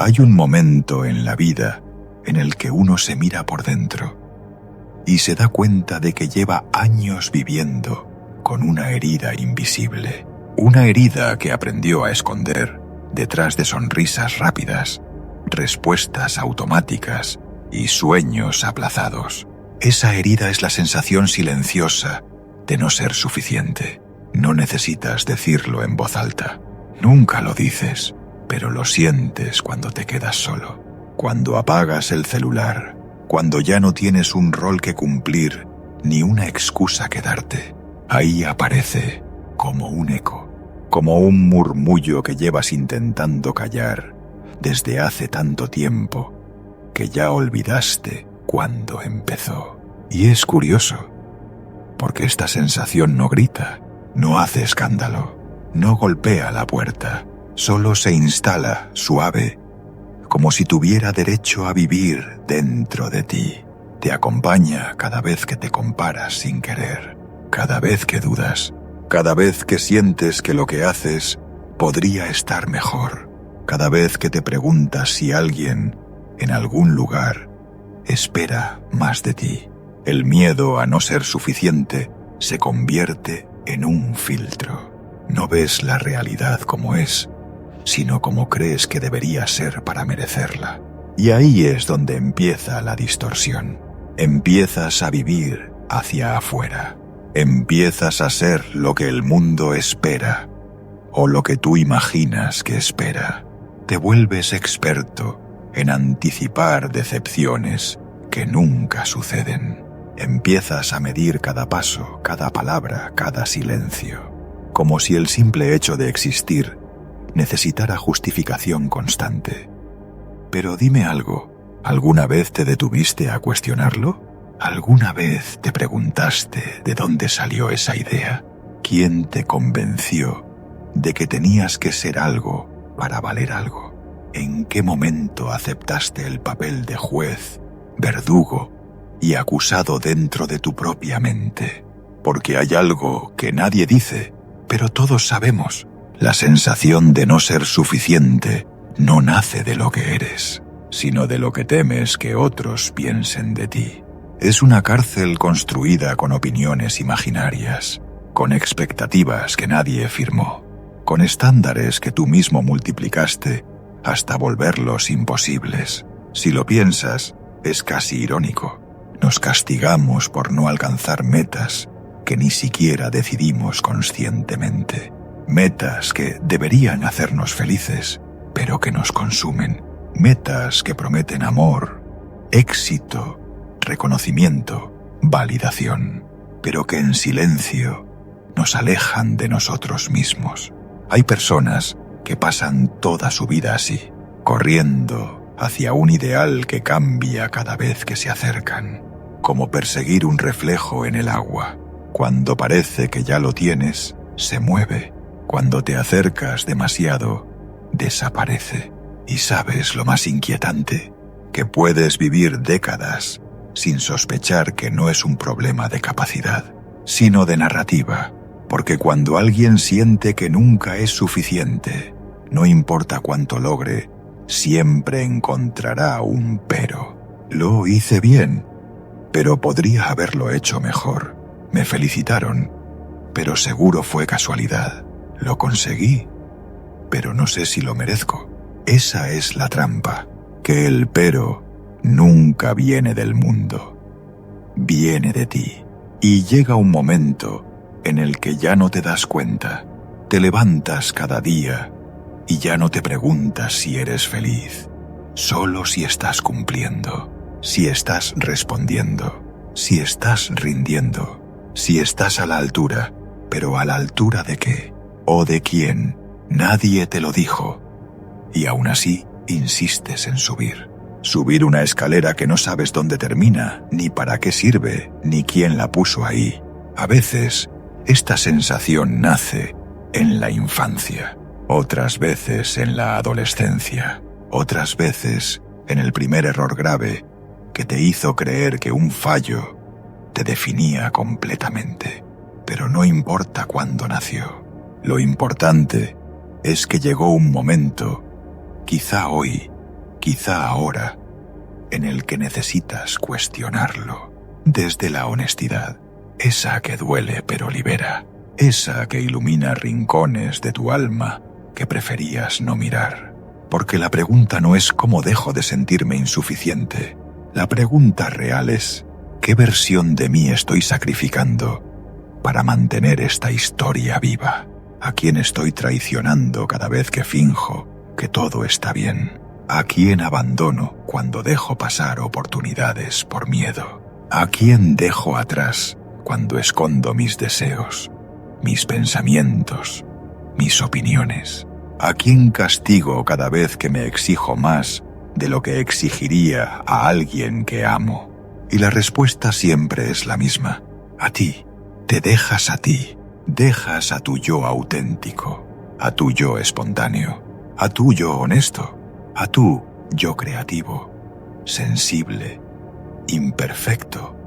Hay un momento en la vida en el que uno se mira por dentro y se da cuenta de que lleva años viviendo con una herida invisible, una herida que aprendió a esconder detrás de sonrisas rápidas, respuestas automáticas y sueños aplazados. Esa herida es la sensación silenciosa de no ser suficiente. No necesitas decirlo en voz alta. Nunca lo dices, pero lo sientes cuando te quedas solo. Cuando apagas el celular, cuando ya no tienes un rol que cumplir ni una excusa que darte. Ahí aparece como un eco, como un murmullo que llevas intentando callar desde hace tanto tiempo que ya olvidaste cuándo empezó. Y es curioso, porque esta sensación no grita, no hace escándalo, no golpea la puerta, solo se instala suave, como si tuviera derecho a vivir dentro de ti. Te acompaña cada vez que te comparas sin querer, cada vez que dudas, cada vez que sientes que lo que haces podría estar mejor, cada vez que te preguntas si alguien, en algún lugar, espera más de ti. El miedo a no ser suficiente se convierte en un filtro. No ves la realidad como es, sino como crees que debería ser para merecerla. Y ahí es donde empieza la distorsión. Empiezas a vivir hacia afuera. Empiezas a ser lo que el mundo espera, o lo que tú imaginas que espera. Te vuelves experto en anticipar decepciones que nunca suceden. Empiezas a medir cada paso, cada palabra, cada silencio, como si el simple hecho de existir necesitara justificación constante. Pero dime algo, ¿alguna vez te detuviste a cuestionarlo? ¿Alguna vez te preguntaste de dónde salió esa idea? ¿Quién te convenció de que tenías que ser algo para valer algo? ¿En qué momento aceptaste el papel de juez, verdugo y acusado dentro de tu propia mente? Porque hay algo que nadie dice, pero todos sabemos. La sensación de no ser suficiente no nace de lo que eres, sino de lo que temes que otros piensen de ti. Es una cárcel construida con opiniones imaginarias, con expectativas que nadie firmó, con estándares que tú mismo multiplicaste hasta volverlos imposibles. Si lo piensas, es casi irónico. Nos castigamos por no alcanzar metas que ni siquiera decidimos conscientemente. Metas que deberían hacernos felices, pero que nos consumen. Metas que prometen amor, éxito, reconocimiento, validación, pero que en silencio nos alejan de nosotros mismos. Hay personas que pasan toda su vida así, corriendo hacia un ideal que cambia cada vez que se acercan, como perseguir un reflejo en el agua. Cuando parece que ya lo tienes, se mueve. Cuando te acercas demasiado, desaparece. Y sabes lo más inquietante, que puedes vivir décadas sin sospechar que no es un problema de capacidad, sino de narrativa. Porque cuando alguien siente que nunca es suficiente, no importa cuánto logre, siempre encontrará un pero. Lo hice bien, pero podría haberlo hecho mejor. Me felicitaron, pero seguro fue casualidad. Lo conseguí, pero no sé si lo merezco. Esa es la trampa, que el pero nunca viene del mundo, viene de ti. Y llega un momento en el que ya no te das cuenta. Te levantas cada día y ya no te preguntas si eres feliz, solo si estás cumpliendo, si estás respondiendo, si estás rindiendo, si estás a la altura. ¿Pero a la altura de qué? ¿O de quién? Nadie te lo dijo. Y aún así insistes en subir. Subir una escalera que no sabes dónde termina, ni para qué sirve, ni quién la puso ahí. A veces, esta sensación nace en la infancia, otras veces en la adolescencia, otras veces en el primer error grave que te hizo creer que un fallo te definía completamente. Pero no importa cuándo nació. Lo importante es que llegó un momento, quizá hoy, quizá ahora, en el que necesitas cuestionarlo, desde la honestidad, esa que duele pero libera, esa que ilumina rincones de tu alma que preferías no mirar. Porque la pregunta no es cómo dejo de sentirme insuficiente. La pregunta real es, ¿qué versión de mí estoy sacrificando para mantener esta historia viva? ¿A quién estoy traicionando cada vez que finjo que todo está bien? ¿A quién abandono cuando dejo pasar oportunidades por miedo? ¿A quién dejo atrás cuando escondo mis deseos, mis pensamientos, mis opiniones? ¿A quién castigo cada vez que me exijo más de lo que exigiría a alguien que amo? Y la respuesta siempre es la misma. A ti. Te dejas a ti. Dejas a tu yo auténtico, a tu yo espontáneo, a tu yo honesto, a tu yo creativo, sensible, imperfecto,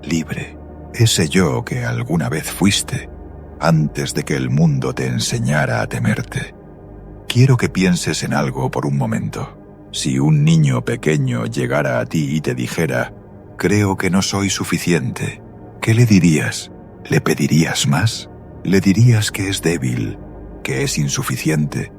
libre. Ese yo que alguna vez fuiste, antes de que el mundo te enseñara a temerte. Quiero que pienses en algo por un momento. Si un niño pequeño llegara a ti y te dijera, creo que no soy suficiente, ¿qué le dirías? ¿Le pedirías más? ¿Le dirías que es débil, que es insuficiente,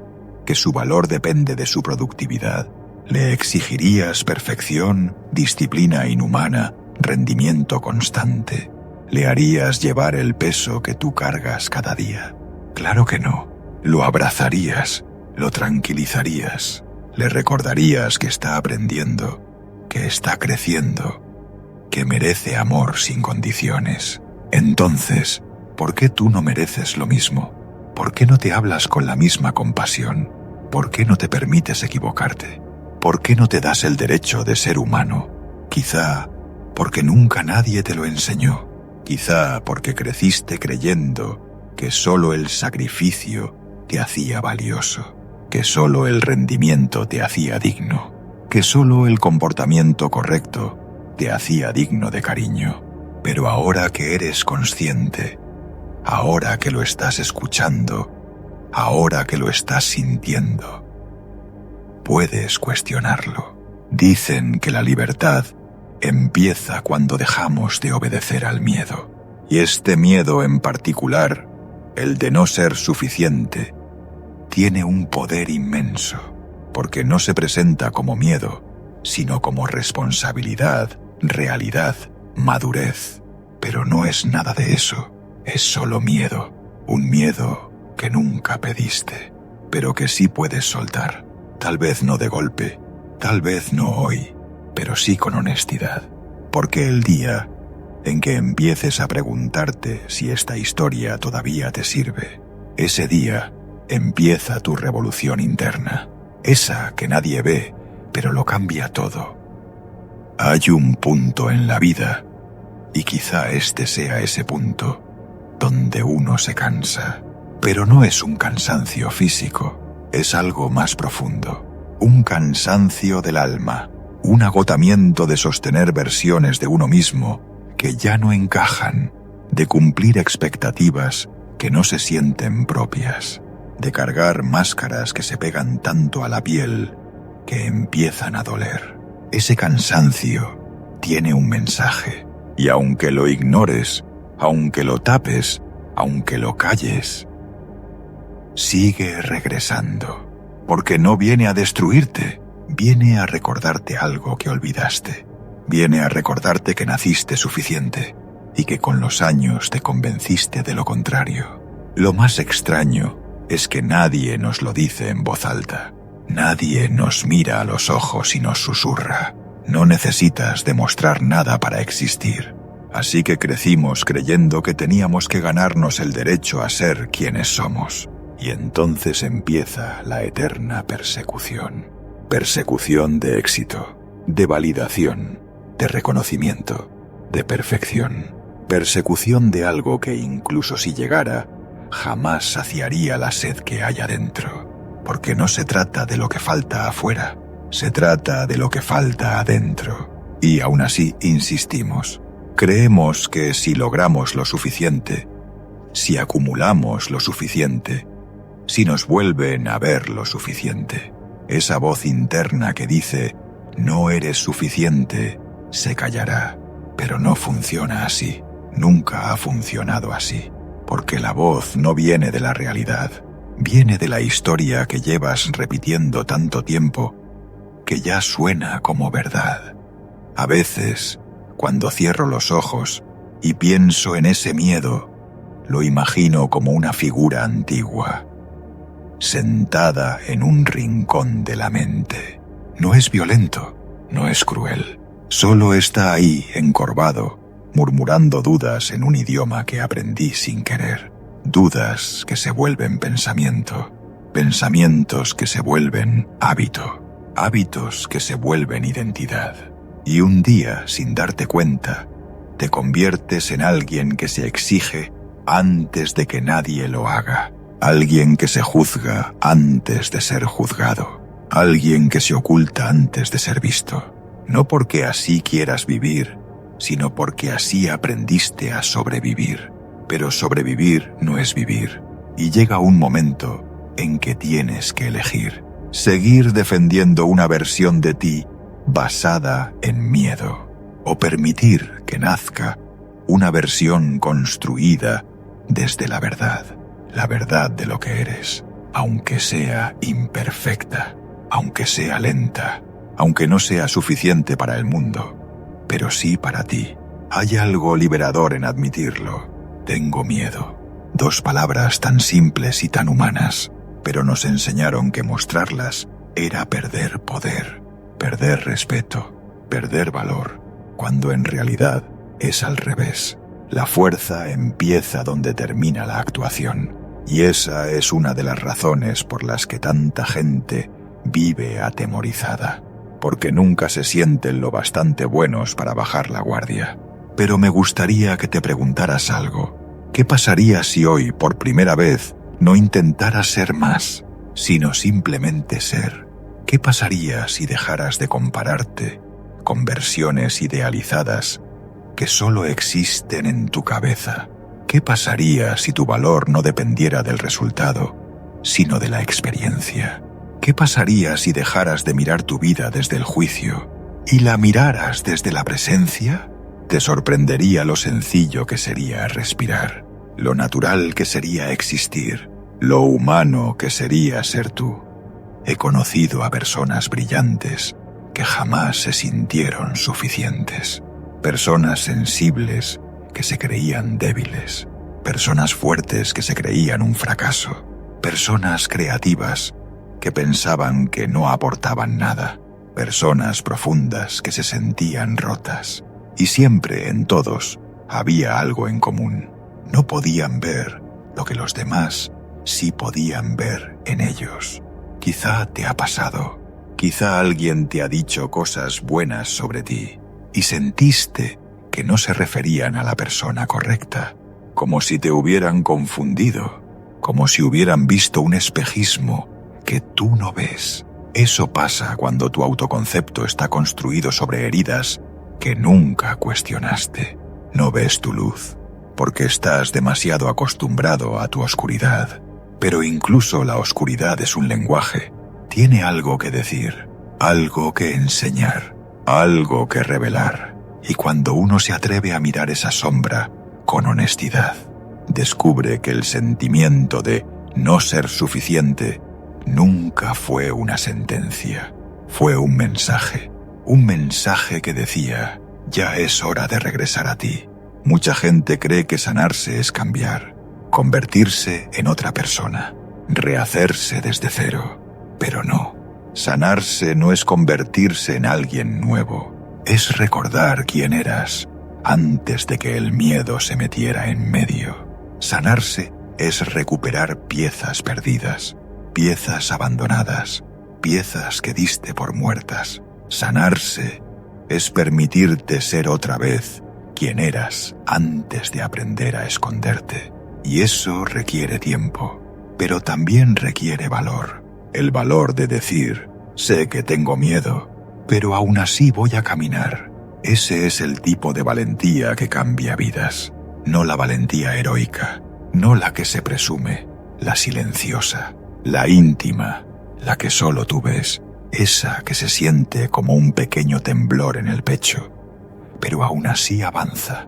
que su valor depende de su productividad? ¿Le exigirías perfección, disciplina inhumana, rendimiento constante? ¿Le harías llevar el peso que tú cargas cada día? Claro que no. Lo abrazarías, lo tranquilizarías, le recordarías que está aprendiendo, que está creciendo, que merece amor sin condiciones. Entonces, ¿por qué tú no mereces lo mismo? ¿Por qué no te hablas con la misma compasión? ¿Por qué no te permites equivocarte? ¿Por qué no te das el derecho de ser humano? Quizá porque nunca nadie te lo enseñó. Quizá porque creciste creyendo que solo el sacrificio te hacía valioso, que solo el rendimiento te hacía digno, que solo el comportamiento correcto te hacía digno de cariño. Pero ahora que eres consciente, ahora que lo estás escuchando, ahora que lo estás sintiendo, puedes cuestionarlo. Dicen que la libertad empieza cuando dejamos de obedecer al miedo. Y este miedo en particular, el de no ser suficiente, tiene un poder inmenso, porque no se presenta como miedo, sino como responsabilidad, realidad, madurez. Pero no es nada de eso, es solo miedo, un miedo que nunca pediste, pero que sí puedes soltar, tal vez no de golpe, tal vez no hoy, pero sí con honestidad, porque el día en que empieces a preguntarte si esta historia todavía te sirve, ese día empieza tu revolución interna, esa que nadie ve, pero lo cambia todo. Hay un punto en la vida, y quizá este sea ese punto, donde uno se cansa, pero no es un cansancio físico, es algo más profundo, un cansancio del alma, un agotamiento de sostener versiones de uno mismo que ya no encajan, de cumplir expectativas que no se sienten propias, de cargar máscaras que se pegan tanto a la piel que empiezan a doler. Ese cansancio tiene un mensaje, y aunque lo ignores, aunque lo tapes, aunque lo calles, sigue regresando, porque no viene a destruirte, viene a recordarte algo que olvidaste, viene a recordarte que naciste suficiente y que con los años te convenciste de lo contrario. Lo más extraño es que nadie nos lo dice en voz alta, nadie nos mira a los ojos y nos susurra. No necesitas demostrar nada para existir. Así que crecimos creyendo que teníamos que ganarnos el derecho a ser quienes somos. Y entonces empieza la eterna persecución. Persecución de éxito, de validación, de reconocimiento, de perfección. Persecución de algo que incluso si llegara, jamás saciaría la sed que hay adentro. Porque no se trata de lo que falta afuera, se trata de lo que falta adentro. Y aún así insistimos. Creemos que si logramos lo suficiente, si acumulamos lo suficiente, si nos vuelven a ver lo suficiente, esa voz interna que dice, no eres suficiente, se callará. Pero no funciona así. Nunca ha funcionado así. Porque la voz no viene de la realidad. Viene de la historia que llevas repitiendo tanto tiempo que ya suena como verdad. A veces, cuando cierro los ojos y pienso en ese miedo, lo imagino como una figura antigua, sentada en un rincón de la mente. No es violento, no es cruel, solo está ahí encorvado, murmurando dudas en un idioma que aprendí sin querer. Dudas que se vuelven pensamiento, pensamientos que se vuelven hábito, hábitos que se vuelven identidad. Y un día, sin darte cuenta, te conviertes en alguien que se exige antes de que nadie lo haga. Alguien que se juzga antes de ser juzgado. Alguien que se oculta antes de ser visto. No porque así quieras vivir, sino porque así aprendiste a sobrevivir. Pero sobrevivir no es vivir. Y llega un momento en que tienes que elegir. Seguir defendiendo una versión de ti basada en miedo. O permitir que nazca una versión construida desde la verdad de lo que eres, aunque sea imperfecta, aunque sea lenta, aunque no sea suficiente para el mundo, pero sí para ti. Hay algo liberador en admitirlo. Tengo miedo. 2 palabras tan simples y tan humanas, pero nos enseñaron que mostrarlas era perder poder, perder respeto, perder valor, cuando en realidad es al revés. La fuerza empieza donde termina la actuación, y esa es una de las razones por las que tanta gente vive atemorizada, porque nunca se sienten lo bastante buenos para bajar la guardia. Pero me gustaría que te preguntaras algo. ¿Qué pasaría si hoy, por primera vez, no intentaras ser más, sino simplemente ser? ¿Qué pasaría si dejaras de compararte con versiones idealizadas que solo existen en tu cabeza? ¿Qué pasaría si tu valor no dependiera del resultado, sino de la experiencia? ¿Qué pasaría si dejaras de mirar tu vida desde el juicio y la miraras desde la presencia? Te sorprendería lo sencillo que sería respirar, lo natural que sería existir, lo humano que sería ser tú. He conocido a personas brillantes que jamás se sintieron suficientes. Personas sensibles que se creían débiles. Personas fuertes que se creían un fracaso. Personas creativas que pensaban que no aportaban nada. Personas profundas que se sentían rotas. Y siempre en todos había algo en común. No podían ver lo que los demás sí podían ver en ellos. Quizá te ha pasado. Quizá alguien te ha dicho cosas buenas sobre ti y sentiste que no se referían a la persona correcta, como si te hubieran confundido, como si hubieran visto un espejismo que tú no ves. Eso pasa cuando tu autoconcepto está construido sobre heridas que nunca cuestionaste. No ves tu luz, porque estás demasiado acostumbrado a tu oscuridad. Pero incluso la oscuridad es un lenguaje. Tiene algo que decir, algo que enseñar, algo que revelar. Y cuando uno se atreve a mirar esa sombra con honestidad, descubre que el sentimiento de no ser suficiente nunca fue una sentencia. Fue un mensaje que decía, ya es hora de regresar a ti. Mucha gente cree que sanarse es cambiar, convertirse en otra persona, rehacerse desde cero. Pero no, sanarse no es convertirse en alguien nuevo, es recordar quién eras antes de que el miedo se metiera en medio. Sanarse es recuperar piezas perdidas, piezas abandonadas, piezas que diste por muertas. Sanarse es permitirte ser otra vez quien eras antes de aprender a esconderte. Y eso requiere tiempo, pero también requiere valor. El valor de decir, sé que tengo miedo, pero aún así voy a caminar. Ese es el tipo de valentía que cambia vidas. No la valentía heroica, no la que se presume, la silenciosa, la íntima, la que solo tú ves, esa que se siente como un pequeño temblor en el pecho, pero aún así avanza.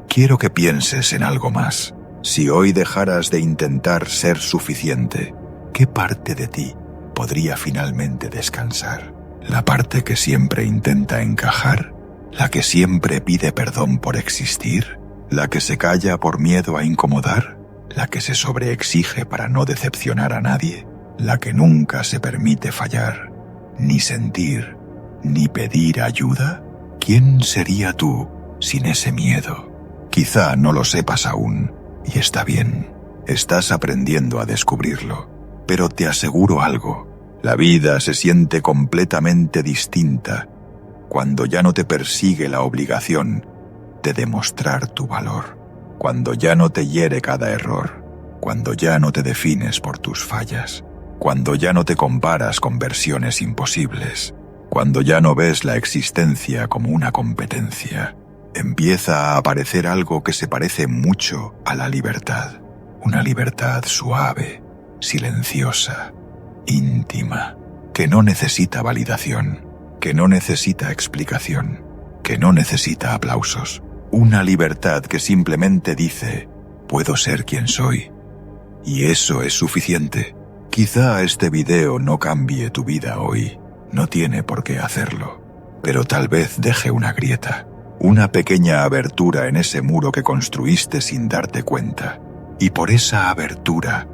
Quiero que pienses en algo más. Si hoy dejaras de intentar ser suficiente, ¿qué parte de ti podría finalmente descansar? ¿La parte que siempre intenta encajar? ¿La que siempre pide perdón por existir? ¿La que se calla por miedo a incomodar? ¿La que se sobreexige para no decepcionar a nadie? ¿La que nunca se permite fallar, ni sentir, ni pedir ayuda? ¿Quién sería tú sin ese miedo? Quizá no lo sepas aún, y está bien. Estás aprendiendo a descubrirlo. Pero te aseguro algo, la vida se siente completamente distinta cuando ya no te persigue la obligación de demostrar tu valor, cuando ya no te hiere cada error, cuando ya no te defines por tus fallas, cuando ya no te comparas con versiones imposibles, cuando ya no ves la existencia como una competencia. Empieza a aparecer algo que se parece mucho a la libertad, una libertad suave, silenciosa, íntima, que no necesita validación, que no necesita explicación, que no necesita aplausos. Una libertad que simplemente dice, puedo ser quien soy. Y eso es suficiente. Quizá este video no cambie tu vida hoy, no tiene por qué hacerlo, pero tal vez deje una grieta, una pequeña abertura en ese muro que construiste sin darte cuenta. Y por esa abertura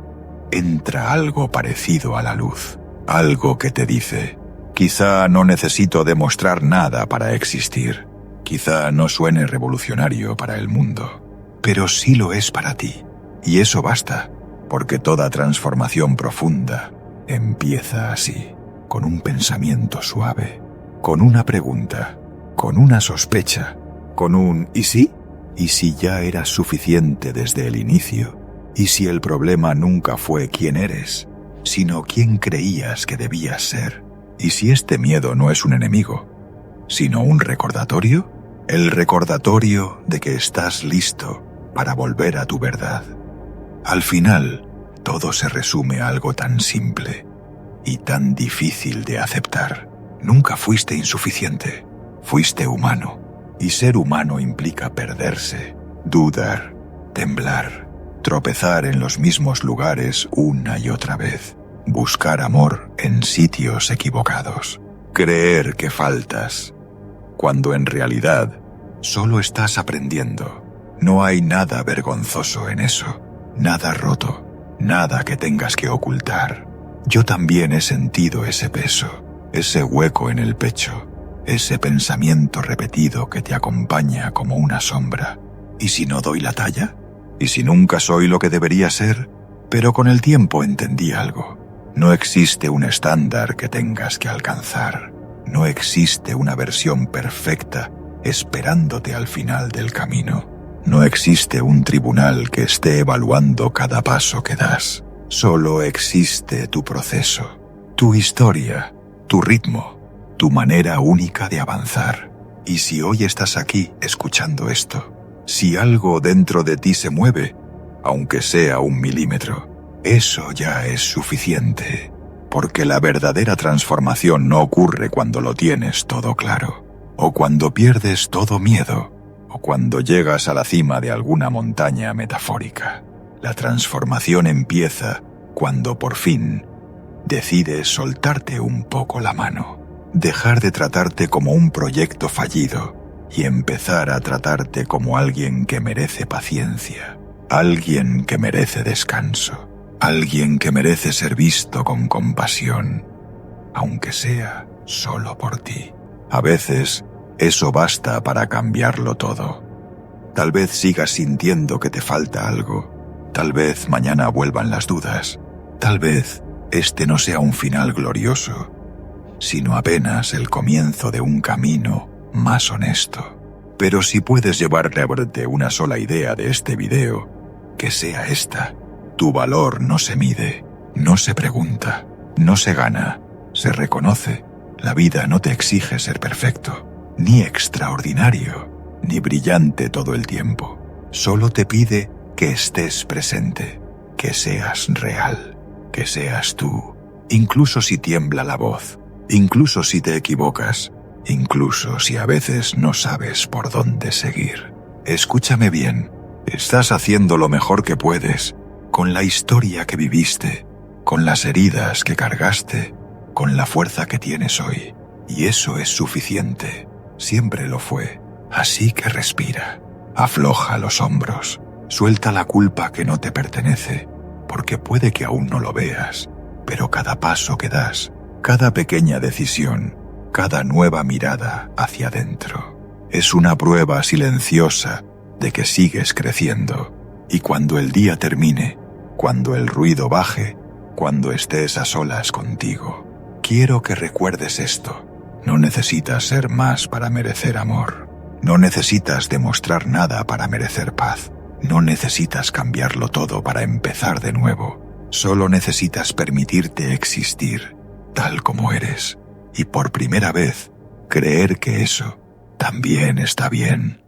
entra algo parecido a la luz, algo que te dice, quizá no necesito demostrar nada para existir, quizá no suene revolucionario para el mundo, pero sí lo es para ti, y eso basta, porque toda transformación profunda empieza así, con un pensamiento suave, con una pregunta, con una sospecha, con un ¿y sí? ¿Y si ya eras suficiente desde el inicio? ¿Y si el problema nunca fue quién eres, sino quién creías que debías ser? ¿Y si este miedo no es un enemigo, sino un recordatorio? El recordatorio de que estás listo para volver a tu verdad. Al final, todo se resume a algo tan simple y tan difícil de aceptar. Nunca fuiste insuficiente, fuiste humano. Y ser humano implica perderse, dudar, temblar, tropezar en los mismos lugares una y otra vez, buscar amor en sitios equivocados, creer que faltas, cuando en realidad solo estás aprendiendo. No hay nada vergonzoso en eso, nada roto, nada que tengas que ocultar. Yo también he sentido ese peso, ese hueco en el pecho, ese pensamiento repetido que te acompaña como una sombra. ¿Y si no doy la talla? ¿Y si nunca soy lo que debería ser? Pero con el tiempo entendí algo. No existe un estándar que tengas que alcanzar. No existe una versión perfecta esperándote al final del camino. No existe un tribunal que esté evaluando cada paso que das. Solo existe tu proceso, tu historia, tu ritmo, tu manera única de avanzar. Y si hoy estás aquí escuchando esto, si algo dentro de ti se mueve, aunque sea 1 milímetro, eso ya es suficiente, porque la verdadera transformación no ocurre cuando lo tienes todo claro, o cuando pierdes todo miedo, o cuando llegas a la cima de alguna montaña metafórica. La transformación empieza cuando por fin decides soltarte un poco la mano, dejar de tratarte como un proyecto fallido y empezar a tratarte como alguien que merece paciencia, alguien que merece descanso, alguien que merece ser visto con compasión, aunque sea solo por ti. A veces, eso basta para cambiarlo todo. Tal vez sigas sintiendo que te falta algo, tal vez mañana vuelvan las dudas, tal vez este no sea un final glorioso, sino apenas el comienzo de un camino más honesto. Pero si puedes llevarle a verte una sola idea de este video, que sea esta: tu valor no se mide, no se pregunta, no se gana, se reconoce. La vida no te exige ser perfecto, ni extraordinario, ni brillante todo el tiempo. Solo te pide que estés presente, que seas real, que seas tú, incluso si tiembla la voz, incluso si te equivocas, incluso si a veces no sabes por dónde seguir. Escúchame bien, estás haciendo lo mejor que puedes, con la historia que viviste, con las heridas que cargaste, con la fuerza que tienes hoy. Y eso es suficiente, siempre lo fue. Así que respira, afloja los hombros, suelta la culpa que no te pertenece, porque puede que aún no lo veas, pero cada paso que das, cada pequeña decisión, cada nueva mirada hacia adentro, es una prueba silenciosa de que sigues creciendo. Y cuando el día termine, cuando el ruido baje, cuando estés a solas contigo, quiero que recuerdes esto. No necesitas ser más para merecer amor. No necesitas demostrar nada para merecer paz. No necesitas cambiarlo todo para empezar de nuevo. Solo necesitas permitirte existir tal como eres. Y por primera vez, creer que eso también está bien.